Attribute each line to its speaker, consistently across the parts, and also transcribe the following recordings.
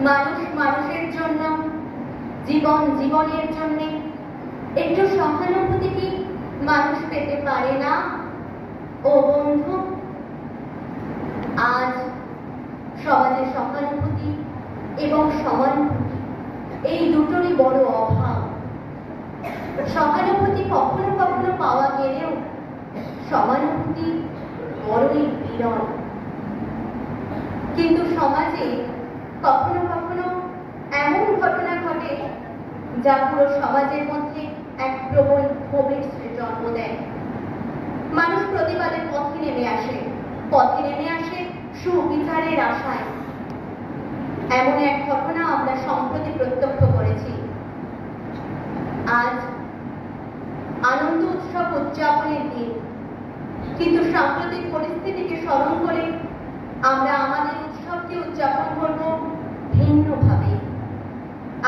Speaker 1: মানুষ মানুষের জন্য, জীবন জীবনের জন্য একটু সহানুভূতি কি মানুষ পেতে পারে না? ও বন্ধু, আজ সমাজে সহানুভূতি এবং সমানুভূতি এই দুটোরই বড় অভাব। সহানুভূতি কখনো কখনো পাওয়া গেলেও সমানুভূতি বড়ই বিরল। কিন্তু সমাজে কখনো কখনো এমন ঘটনা ঘটে যা পুরো সমাজের মধ্যে এক প্রবল ক্ষোভের জন্ম দেয়। মানুষ প্রতিবাদের পথে নেমে আসে সুবিচারের আশায়। এমন এক ঘটনা আমরা সম্প্রতি প্রত্যক্ষ করেছি। আজ আনন্দ উৎসব উদযাপনের দিন, কিন্তু সাম্প্রতিক পরিস্থিতিকে স্মরণ করে আমরা আমাদের উৎসবকে উদযাপন করব ভিন্নভাবে।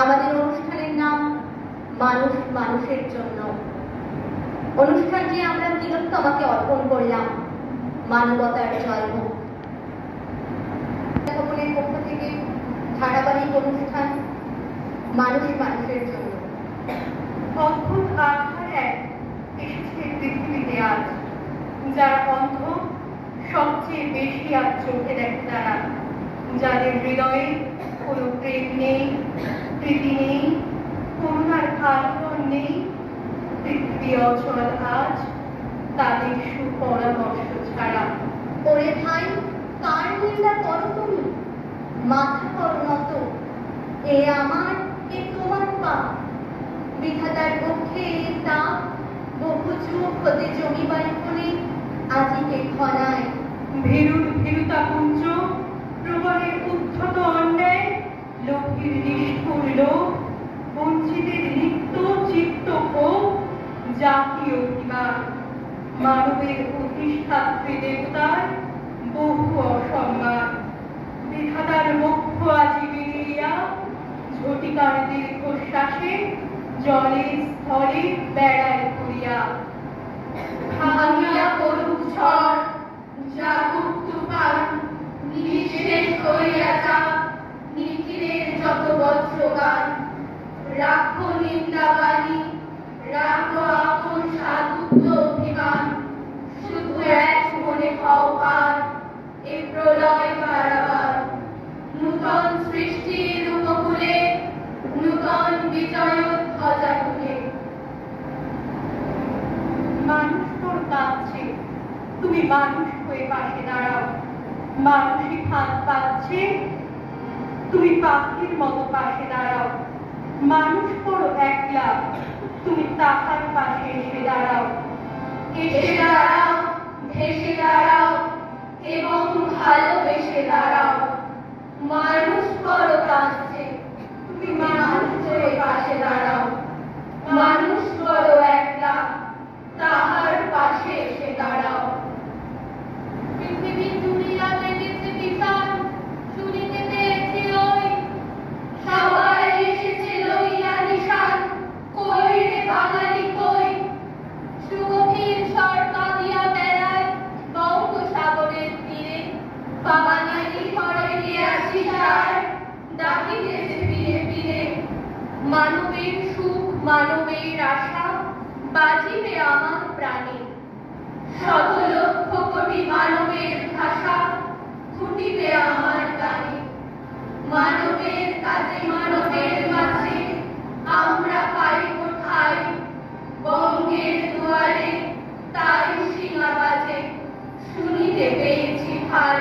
Speaker 1: আমাদের অনুষ্ঠানের নাম মানুষ মানুষের জন্য। অনুষ্ঠানটি আমরা তিলোত্তমাকে অর্পণ করলাম। মানবতার জয় হোক ভবনের পক্ষ থেকে ধারাবাহিক অনুষ্ঠান মানুষ মানুষের জন্য।
Speaker 2: অদ্ভুত আধার এক এসেছে পৃথিবীতে আজ। যারা অন্ধ সবচেয়ে বেশি আজ চোখে দেখে তারা, যাদের হৃদয়ে কোনো প্রেম নেই, প্রীতি নেই, করুণার আলোড়ন নেই। পৃথিবী অচল আজ তাদের সুপরামর্শ ছাড়া।
Speaker 1: ওরে ভাই, কার নিন্দা করো তুমি? মাথা করো নত, এ আমার এ তোমার পা। বিধাতার পক্ষে এ তা বহু যুগ হতে জমিবাড়ি কোণে আজিকে ঘনায়।
Speaker 2: ভীরুর ভীরুতাপুঞ্জ, প্রবলের উদ্ধত অন্যায়, লোভীর নিষ্ঠুর লোভ, বঞ্চিতের নিত্য চিত্ত ক্ষোভ, জাতীয় অভিমান, মানবের অধিষ্ঠাত্রী দেবতার বহু অসম্মান। বিধাতার বক্ষ আজি বিড়িয়া, ঝটিকার দীর্ঘশ্বাসে জলে স্থলে বেড়ায় ঘুরিয়া। ভাঙিয়া করুক ঝড়, জাগুক তুফান, নিঃশেষ করিয়া যাক নিখিলের যত বজ্রগান। রাখো নিন্দাবাণী, রাখো আপন সাধুত্ব অভিমান, শুধু এক মনে হও পার এ প্রলয় পারাবার। নূতন সৃষ্টির উপকূলে, নূতন বিজয় ধ্বজা তুলে। মানুষ তোর কাছে, তুমি মানুষ হয়ে পাশে দাঁড়াও। মানসিক হাত পাচ্ছে, তুমি পাখির মতো পাশে দাঁড়াও। মানুষ বড় একলা, তুমি তাহার পাশে এসে দাঁড়াও। এসে দাঁড়াও, ভেসে দাঁড়াও এবং ভালোবেসে দাঁড়াও। মানুষ বড় কাছে, তুমি মানুষ হয়ে পাশে দাঁড়াও। মানুষ বড় একলা, তাহার পাশে এসে দাঁড়াও। পৃথিবী দুনিয়া বেঁধেছে বিশাল, শুনিতে পেয়েছি ওই সবাই এসেছে লইয়া নিশান। কই রে বাঙালি কই? সুগভীর স্বর কাঁদিয়া বেড়ায় বঙ্গোসাগরের তীরে। বাঙালি ঘরে গিয়াছি সার, ডাকিতেছে ফিরে ফিরে। মানবের সুখ মানবের আশা বাজিবে আমার প্রাণে। শত লক্ষ কোটি মানবের ভাষা ফুটিবে আমার গানে। মানবের কাজে মানবের মাঝে আমরা পাই কোথায়? বঙ্গের দুয়ারে তাই শিঙা বাজে, শুনিতে পেয়েছি ভাই।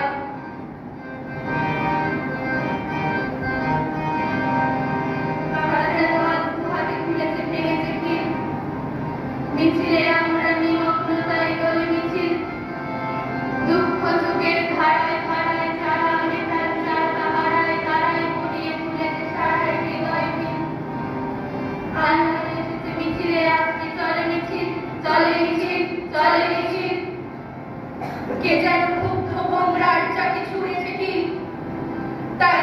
Speaker 2: মিছিলে আমরা নিমগ্নতায় গলে মিছিল, দুঃখ যুগের ধারায় ধারায় যারা নেতার যারা তাহারায় তারাই পড়িয়ে তুলেছে সারায় হৃদয় মিল। আন্দোলন এসেছে মিছিলে, আজকে চলে মিছিল, চলে মিছিল, চলে মিছিল। কে যেন ক্ষুব্ধ বোমরার চাকি ছুঁড়েছে কি? তাই